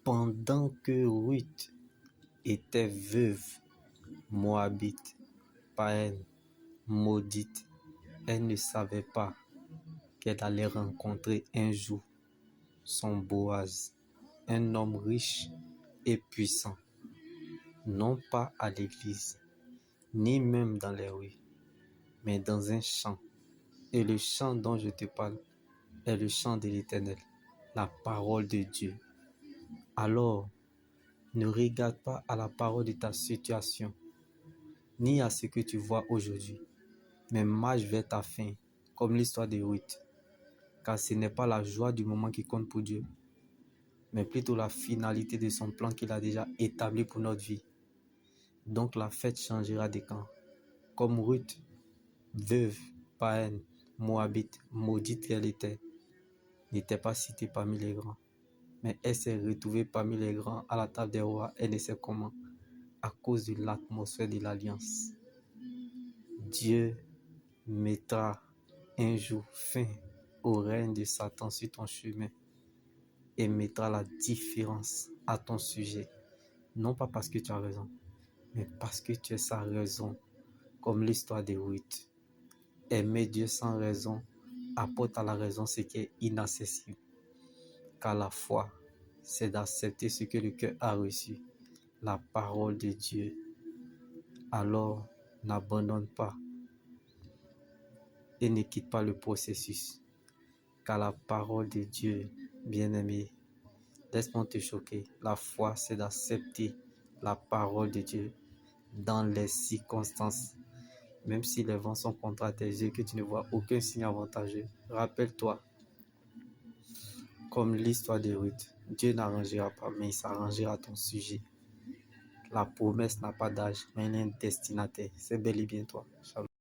Pendant que Ruth était veuve, moabite, païenne, maudite, elle ne savait pas qu'elle allait rencontrer un jour son Boaz, un homme riche et puissant, non pas à l'église, ni même dans les rues, mais dans un champ. Et le champ dont je te parle est le champ de l'Éternel, la parole de Dieu. Alors, ne regarde pas à la parole de ta situation, ni à ce que tu vois aujourd'hui, mais marche vers ta fin, comme l'histoire de Ruth. Car ce n'est pas la joie du moment qui compte pour Dieu, mais plutôt la finalité de son plan qu'il a déjà établi pour notre vie. Donc la fête changera de camp. Comme Ruth, veuve, païenne, moabite, maudite qu'elle était, n'était pas citée parmi les grands. Mais elle s'est retrouvée parmi les grands à la table des rois, elle ne sait comment, à cause de l'atmosphère de l'alliance. Dieu mettra un jour fin au règne de Satan sur ton chemin et mettra la différence à ton sujet. Non pas parce que tu as raison, mais parce que tu es sa raison, comme l'histoire de Ruth. Aimer Dieu sans raison apporte à la raison ce qui est inaccessible. Car la foi, c'est d'accepter ce que le cœur a reçu, la parole de Dieu. Alors, n'abandonne pas et ne quitte pas le processus. Car la parole de Dieu, bien-aimé, laisse-moi te choquer. La foi, c'est d'accepter la parole de Dieu dans les circonstances. Même si les vents sont contre tes yeux, que tu ne vois aucun signe avantageux. Rappelle-toi, comme l'histoire de Ruth, Dieu n'arrangera pas, mais il s'arrangera à ton sujet. La promesse n'a pas d'âge, mais elle a un destinataire. C'est bel et bien toi. Shalom.